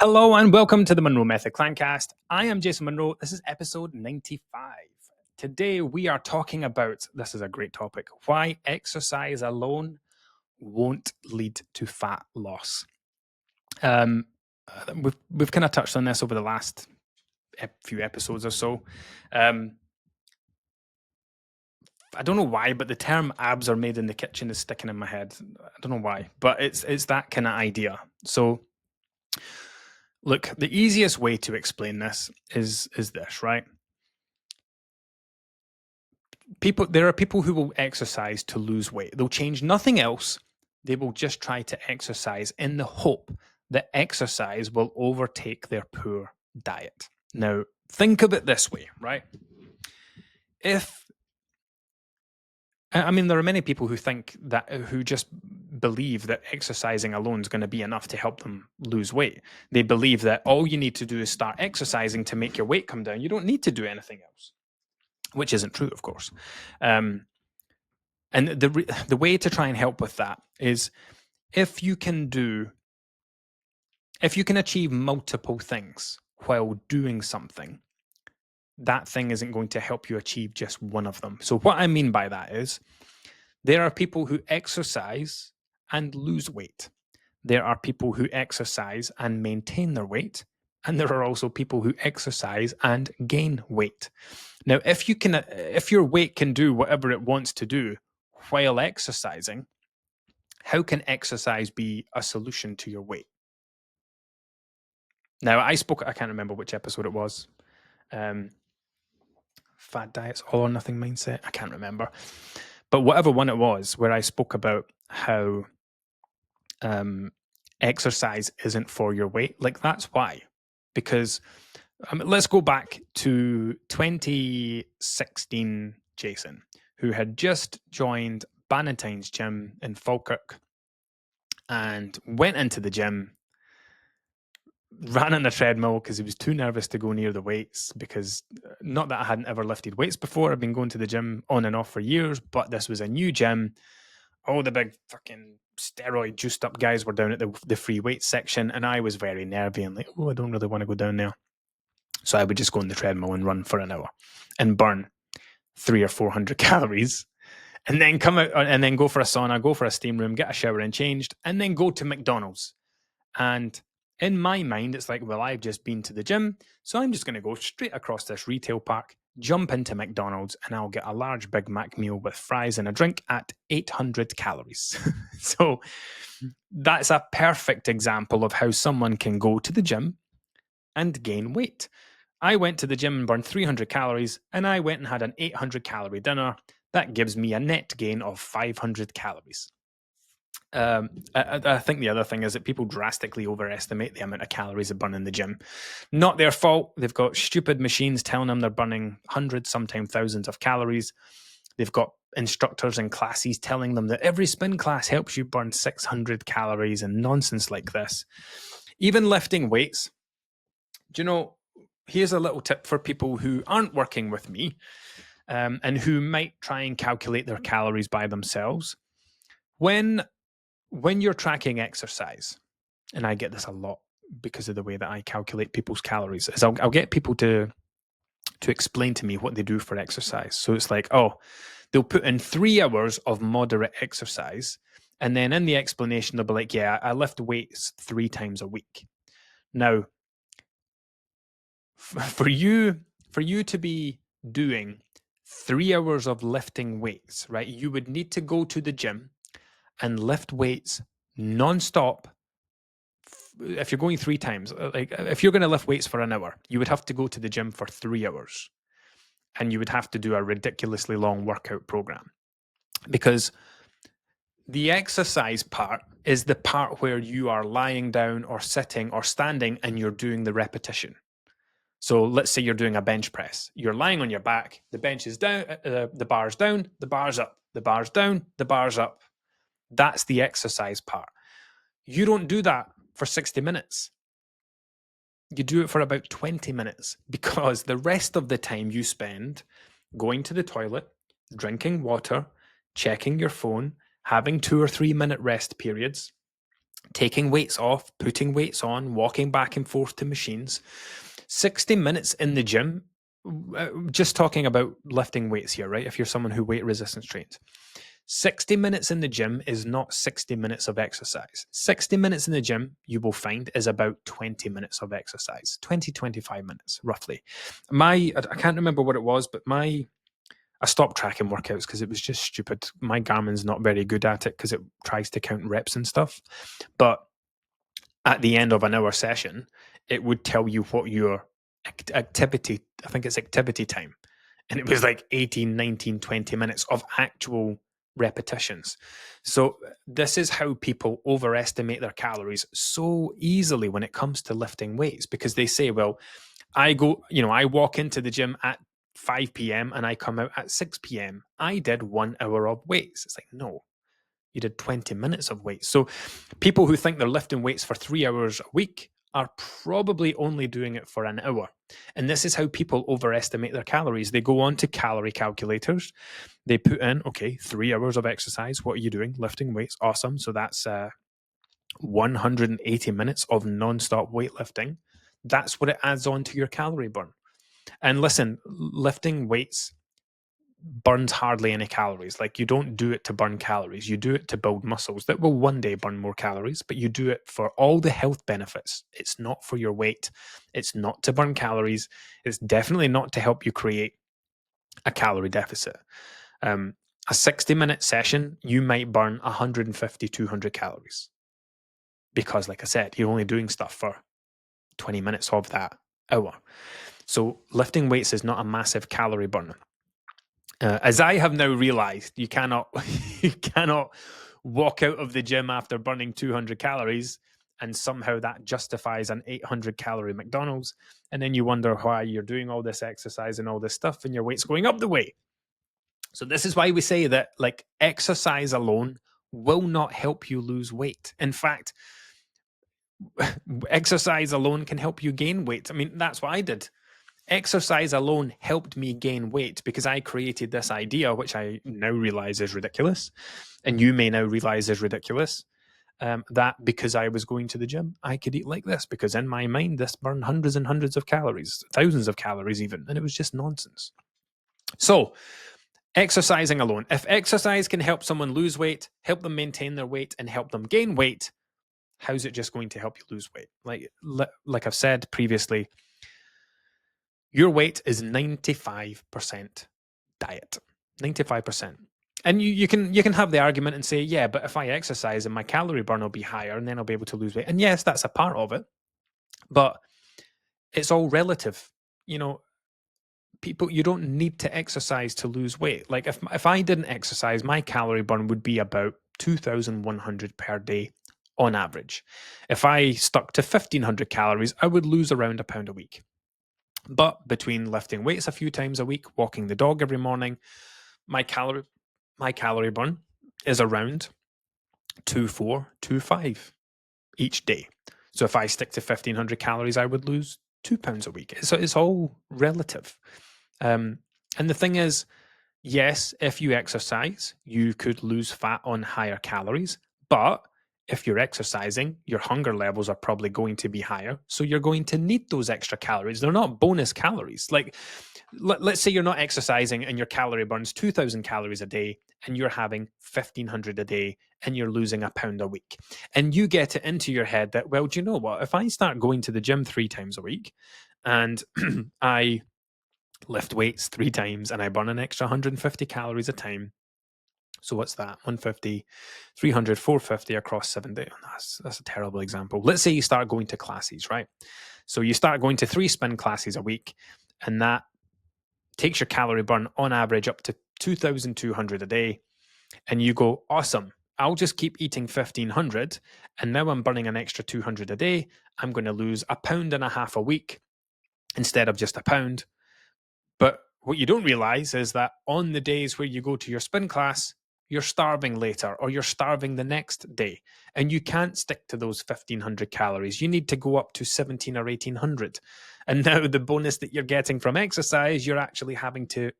Hello and welcome to the Munro Method Clancast. I am Jason Munro. This is episode 95. Today we are talking about, this is a great topic, why exercise alone won't lead to fat loss. We've kind of touched on this over the last few episodes or so. I don't know why, but the term abs are made in the kitchen is sticking in my head. I don't know why, but it's that kind of idea. So look, the easiest way to explain this is this, right? There are people who will exercise to lose weight. They'll change nothing else. They will just try to exercise in the hope that exercise will overtake their poor diet. Now, think of it this way, right? There are many people who just believe that exercising alone is going to be enough to help them lose weight. They believe that all you need to do is start exercising to make your weight come down. You don't need to do anything else, which isn't true, of course. And the way to try and help with that is if you can achieve multiple things while doing something, that thing isn't going to help you achieve just one of them. So what I mean by that is there are people who exercise and lose weight. There are people who exercise and maintain their weight. And there are also people who exercise and gain weight. Now, if your weight can do whatever it wants to do while exercising, how can exercise be a solution to your weight? Now, I can't remember which episode it was. Fad diets, all or nothing mindset. I can't remember. But whatever one it was, where I spoke about how exercise isn't for your weight, like that's why. Because let's go back to 2016 Jason, who had just joined Bannatyne's gym in Falkirk and went into the gym, ran on a treadmill because he was too nervous to go near the weights, because not that I hadn't ever lifted weights before. I've been going to the gym on and off for years, but this was a new gym. All the big fucking steroid juiced up guys were down at the free weights section, and I was very nervy and like, I don't really want to go down there. So I would just go on the treadmill and run for an hour and burn 300 or 400 calories, and then come out and then go for a sauna, go for a steam room, get a shower and changed, and then go to McDonald's. And in my mind, it's like, well, I've just been to the gym, so I'm just going to go straight across this retail park, jump into McDonald's, and I'll get a large Big Mac meal with fries and a drink at 800 calories. So that's a perfect example of how someone can go to the gym and gain weight. I went to the gym and burned 300 calories, and I went and had an 800 calorie dinner. That gives me a net gain of 500 calories. I think the other thing is that people drastically overestimate the amount of calories they burn in the gym. Not their fault. They've got stupid machines telling them they're burning hundreds, sometimes thousands of calories. They've got instructors and classes telling them that every spin class helps you burn 600 calories and nonsense like this. Even lifting weights. Do you know, here's a little tip for people who aren't working with me and who might try and calculate their calories by themselves. When you're tracking exercise, and I get this a lot because of the way that I calculate people's calories, is I'll get people to explain to me what they do for exercise. So it's like, they'll put in 3 hours of moderate exercise, and then in the explanation, they'll be like, yeah, I lift weights 3 times a week. Now, for you to be doing 3 hours of lifting weights, right, you would need to go to the gym and lift weights non-stop. If you're going 3 times, like if you're going to lift weights for an hour, you would have to go to the gym for 3 hours, and you would have to do a ridiculously long workout program, because the exercise part is the part where you are lying down or sitting or standing and you're doing the repetition. So let's say you're doing a bench press. You're lying on your back, the bench is down, the bar's down, the bar's up, the bar's down, the bar's up. That's the exercise part. You don't do that for 60 minutes. You do it for about 20 minutes, because the rest of the time you spend going to the toilet, drinking water, checking your phone, having 2 or 3 minute rest periods, taking weights off, putting weights on, walking back and forth to machines. 60 minutes in the gym, just talking about lifting weights here, right? If you're someone who weight resistance trains, 60 minutes in the gym is not 60 minutes of exercise. 60 minutes in the gym, you will find, is about 20 minutes of exercise, 20, 25 minutes, roughly. I can't remember what it was, but I stopped tracking workouts because it was just stupid. My Garmin's not very good at it because it tries to count reps and stuff. But at the end of an hour session, it would tell you what your activity, I think it's activity time. And it was like 18, 19, 20 minutes of actual repetitions. So this is how people overestimate their calories so easily when it comes to lifting weights, because they say, well, I walk into the gym at 5 p.m. and I come out at 6 p.m. I did 1 hour of weights. It's like, no, you did 20 minutes of weights. So people who think they're lifting weights for 3 hours a week are probably only doing it for an hour. And this is how people overestimate their calories. They go on to calorie calculators. They put in, 3 hours of exercise. What are you doing? Lifting weights. Awesome. So that's 180 minutes of nonstop weightlifting. That's what it adds on to your calorie burn. And listen, lifting weights burns hardly any calories. Like, you don't do it to burn calories. You do it to build muscles that will one day burn more calories, but you do it for all the health benefits. It's not for your weight. It's not to burn calories. It's definitely not to help you create a calorie deficit. A 60-minute session, you might burn 150, 200 calories. Because, like I said, you're only doing stuff for 20 minutes of that hour. So lifting weights is not a massive calorie burner. As I have now realized, you cannot walk out of the gym after burning 200 calories and somehow that justifies an 800-calorie McDonald's. And then you wonder why you're doing all this exercise and all this stuff and your weight's going up the way. So this is why we say that, like, exercise alone will not help you lose weight. In fact, exercise alone can help you gain weight. I mean, that's what I did. Exercise alone helped me gain weight because I created this idea, which I now realize is ridiculous, and you may now realize is ridiculous, that because I was going to the gym, I could eat like this, because in my mind, this burned hundreds and hundreds of calories, thousands of calories even, and it was just nonsense. So exercising alone, if exercise can help someone lose weight, help them maintain their weight, and help them gain weight, how's it just going to help you lose weight? Like I've said previously, your weight is 95% diet, 95%. And you can have the argument and say, yeah, but if I exercise and my calorie burn will be higher and then I'll be able to lose weight. And yes, that's a part of it, but it's all relative. You know, people, you don't need to exercise to lose weight. Like if I didn't exercise, my calorie burn would be about 2,100 per day on average. If I stuck to 1,500 calories, I would lose around a pound a week. But between lifting weights a few times a week, walking the dog every morning, my calorie burn is around 2,400, 2,500 each day. So if I stick to 1,500 calories, I would lose 2 pounds a week. So it's all relative. And the thing is, yes, if you exercise, you could lose fat on higher calories, but if you're exercising, your hunger levels are probably going to be higher. So you're going to need those extra calories. They're not bonus calories. Like, let's say you're not exercising and your calorie burn's 2,000 calories a day and you're having 1,500 a day and you're losing a pound a week. And you get it into your head that, well, do you know what? If I start going to the gym 3 times a week and I lift weights 3 times and I burn an extra 150 calories a time, so what's that? 150, 300, 450 across 7 days. That's a terrible example. Let's say you start going to classes, right? So you start going to 3 spin classes a week, and that takes your calorie burn on average up to 2,200 a day. And you go, awesome, I'll just keep eating 1,500, and now I'm burning an extra 200 a day. I'm going to lose 1.5 pounds a week instead of just a pound. But what you don't realize is that on the days where you go to your spin class, you're starving later, or you're starving the next day, and you can't stick to those 1,500 calories. You need to go up to 1,700 or 1,800. And now the bonus that you're getting from exercise, you're actually having to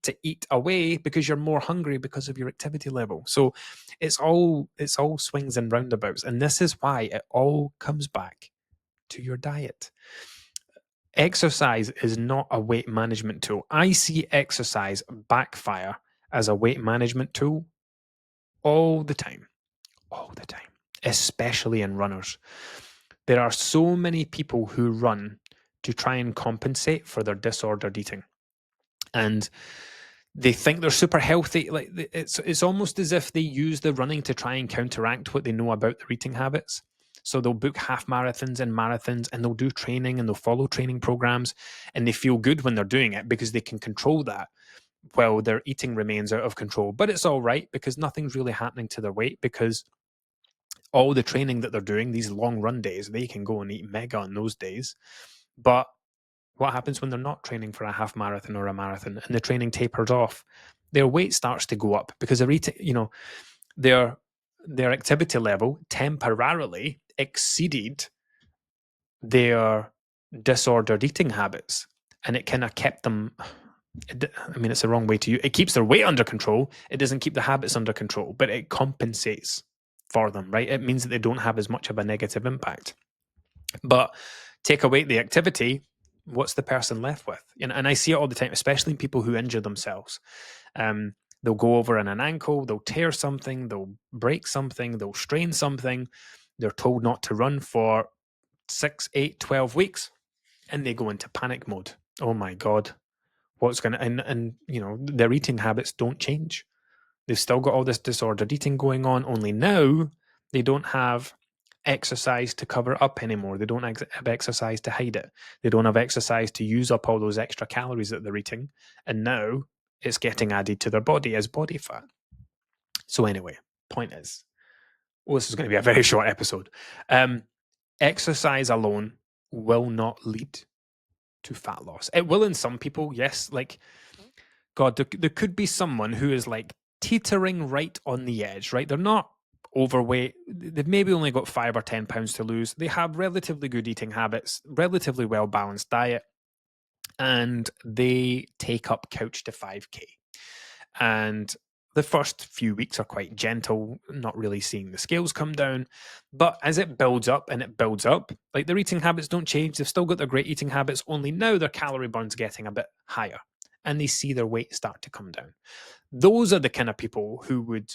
to eat away because you're more hungry because of your activity level. So it's all swings and roundabouts, and this is why it all comes back to your diet. Exercise is not a weight management tool. I see exercise backfire as a weight management tool all the time, especially in runners. There are so many people who run to try and compensate for their disordered eating. And they think they're super healthy. Like, it's almost as if they use the running to try and counteract what they know about their eating habits. So they'll book half marathons and marathons, and they'll do training and they'll follow training programs, and they feel good when they're doing it because they can control that while their eating remains out of control. But it's all right because nothing's really happening to their weight, because all the training that they're doing, these long run days, they can go and eat mega on those days. But what happens when they're not training for a half marathon or a marathon and the training tapers off? Their weight starts to go up because they're eating, their activity level temporarily exceeded their disordered eating habits, and it kind of kept them. It's the wrong way to use it. Keeps their weight under control. It doesn't keep the habits under control, but it compensates for them, right? It means that they don't have as much of a negative impact. But take away the activity, what's the person left with? And I see it all the time, especially in people who injure themselves. They'll go over on an ankle, they'll tear something, they'll break something, they'll strain something. They're told not to run for 6, 8, 12 weeks, and they go into panic mode. Oh my God, what's going to, and their eating habits don't change. They've still got all this disordered eating going on, only now they don't have exercise to cover up anymore. They don't have exercise to hide it. They don't have exercise to use up all those extra calories that they're eating. And now it's getting added to their body as body fat. So anyway, point is, this is going to be a very short episode. Exercise alone will not lead to fat loss. It will in some people, yes. Like, God, there could be someone who is like teetering right on the edge, right? They're not overweight. They've maybe only got 5 or 10 pounds to lose. They have relatively good eating habits, relatively well-balanced diet, and they take up couch to 5K. And the first few weeks are quite gentle, not really seeing the scales come down. But as it builds up and it builds up, like, their eating habits don't change. They've still got their great eating habits, only now their calorie burn's getting a bit higher, and they see their weight start to come down. Those are the kind of people who would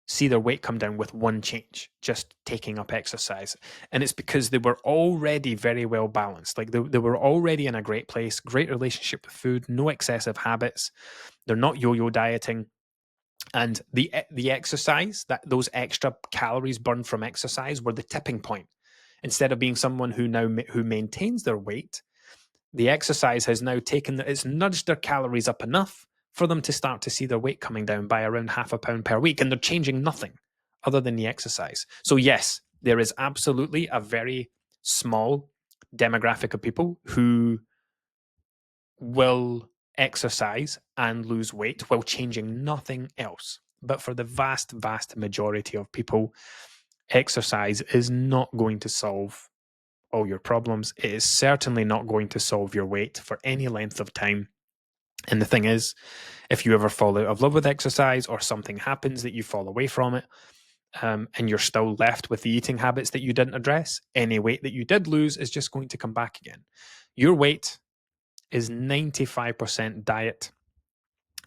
see their weight come down with one change, just taking up exercise. And it's because they were already very well balanced. Like, they were already in a great place, great relationship with food, no excessive habits. They're not yo-yo dieting. And the exercise, those extra calories burned from exercise, were the tipping point. Instead of being someone who maintains their weight, the exercise has now it's nudged their calories up enough for them to start to see their weight coming down by around 0.5 pound per week, and they're changing nothing other than the exercise. So yes, there is absolutely a very small demographic of people who will exercise and lose weight while changing nothing else. But for the vast, vast majority of people, exercise is not going to solve all your problems. It is certainly not going to solve your weight for any length of time. And the thing is, if you ever fall out of love with exercise, or something happens that you fall away from it, and you're still left with the eating habits that you didn't address, any weight that you did lose is just going to come back again. Your weight is 95% diet.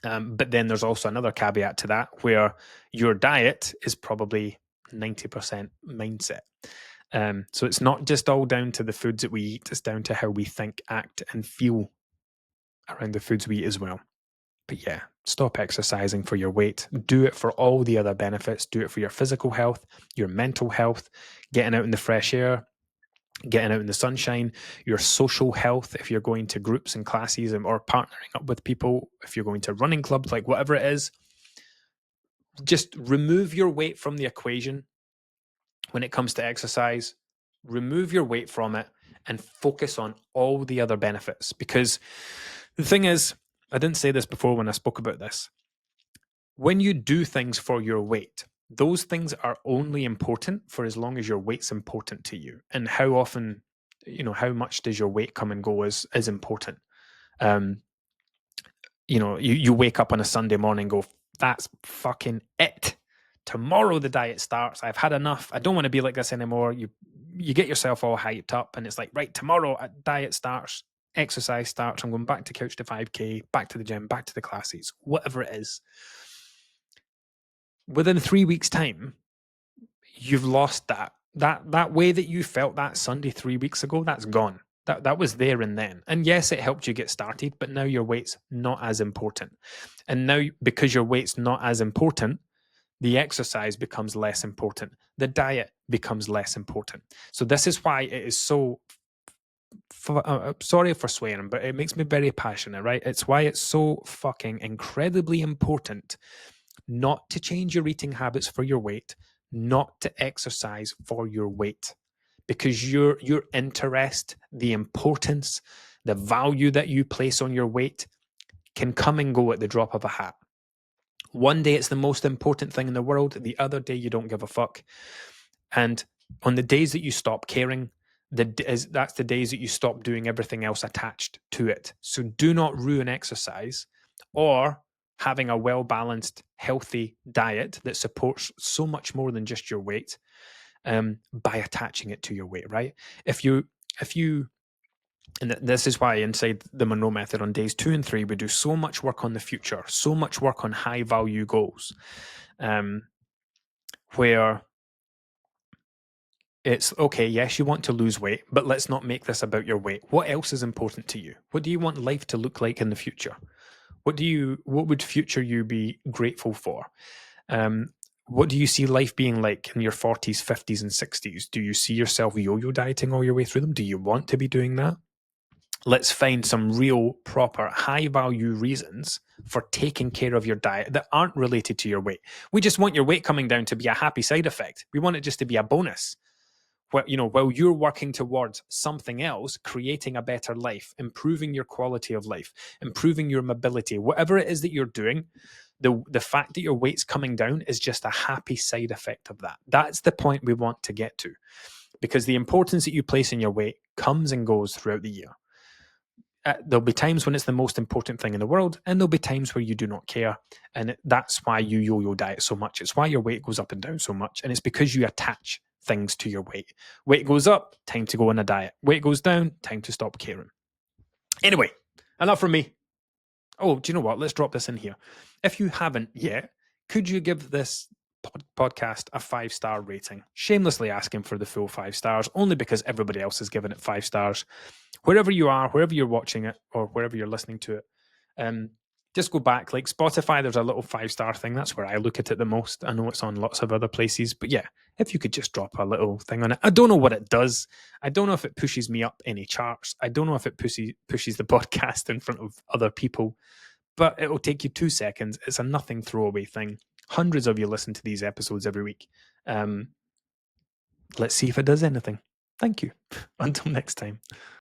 But then there's also another caveat to that, where your diet is probably 90% mindset. So it's not just all down to the foods that we eat, it's down to how we think, act, and feel around the foods we eat as well. But yeah, stop exercising for your weight. Do it for all the other benefits. Do it for your physical health, your mental health, getting out in the fresh air, getting out in the sunshine, your social health, if you're going to groups and classes, or partnering up with people, if you're going to running clubs, like whatever it is. Just remove your weight from the equation when it comes to exercise. Remove your weight from it and focus on all the other benefits. Because the thing is, I didn't say this before when I spoke about this. When you do things for your weight, those things are only important for as long as your weight's important to you. And how often, how much does your weight come and go is important. you wake up on a Sunday morning and go, that's fucking it. Tomorrow the diet starts. I've had enough. I don't want to be like this anymore. You get yourself all hyped up and it's like, right, tomorrow diet starts, exercise starts. I'm going back to couch to 5K, back to the gym, back to the classes, whatever it is. Within 3 weeks' time, you've lost that way that you felt that Sunday 3 weeks ago. That's gone. That was there and then. And yes, it helped you get started, but now your weight's not as important. And now, because your weight's not as important, the exercise becomes less important. The diet becomes less important. So this is why it is so, sorry for swearing, but it makes me very passionate, right? It's why it's so fucking incredibly important not to change your eating habits for your weight, not to exercise for your weight, because your interest, the importance, the value that you place on your weight can come and go at the drop of a hat. One day it's the most important thing in the world, the other day you don't give a fuck. And on the days that you stop caring, that's the days that you stop doing everything else attached to it. So do not ruin exercise or having a well-balanced, healthy diet that supports so much more than just your weight, by attaching it to your weight, right? If you, and this is why inside the Munro Method on days 2 and 3, we do so much work on the future, so much work on high value goals, where it's okay, yes, you want to lose weight, but let's not make this about your weight. What else is important to you? What do you want life to look like in the future? What would future you be grateful for? What do you see life being like in your 40s, 50s, and 60s? Do you see yourself yo-yo dieting all your way through them? Do you want to be doing that? Let's find some real, proper, high-value reasons for taking care of your diet that aren't related to your weight. We just want your weight coming down to be a happy side effect. We want it just to be a bonus. While you're working towards something else, creating a better life, improving your quality of life, improving your mobility, whatever it is that you're doing, the fact that your weight's coming down is just a happy side effect of that. That's the point we want to get to, because the importance that you place in your weight comes and goes throughout the year. There'll be times when it's the most important thing in the world, and there'll be times where you do not care. And that's why you yo-yo diet so much. It's why your weight goes up and down so much. And it's because you attach things to your weight. Weight goes up, time to go on a diet. Weight goes down, time to stop caring. Anyway, enough from me. Oh, do you know what? Let's drop this in here. If you haven't yet, could you give this podcast a 5-star rating? Shamelessly asking for the full 5 stars, only because everybody else has given it 5 stars. Wherever you are, wherever you're watching it, or wherever you're listening to it, just go back. Like Spotify, there's a little 5-star thing. That's where I look at it the most. I know it's on lots of other places, but yeah, if you could just drop a little thing on it. I don't know what it does. I don't know if it pushes me up any charts. I don't know if it pushes the podcast in front of other people, but it will take you 2 seconds. It's a nothing throwaway thing. Hundreds of you listen to these episodes every week. Let's see if it does anything. Thank you. Until next time.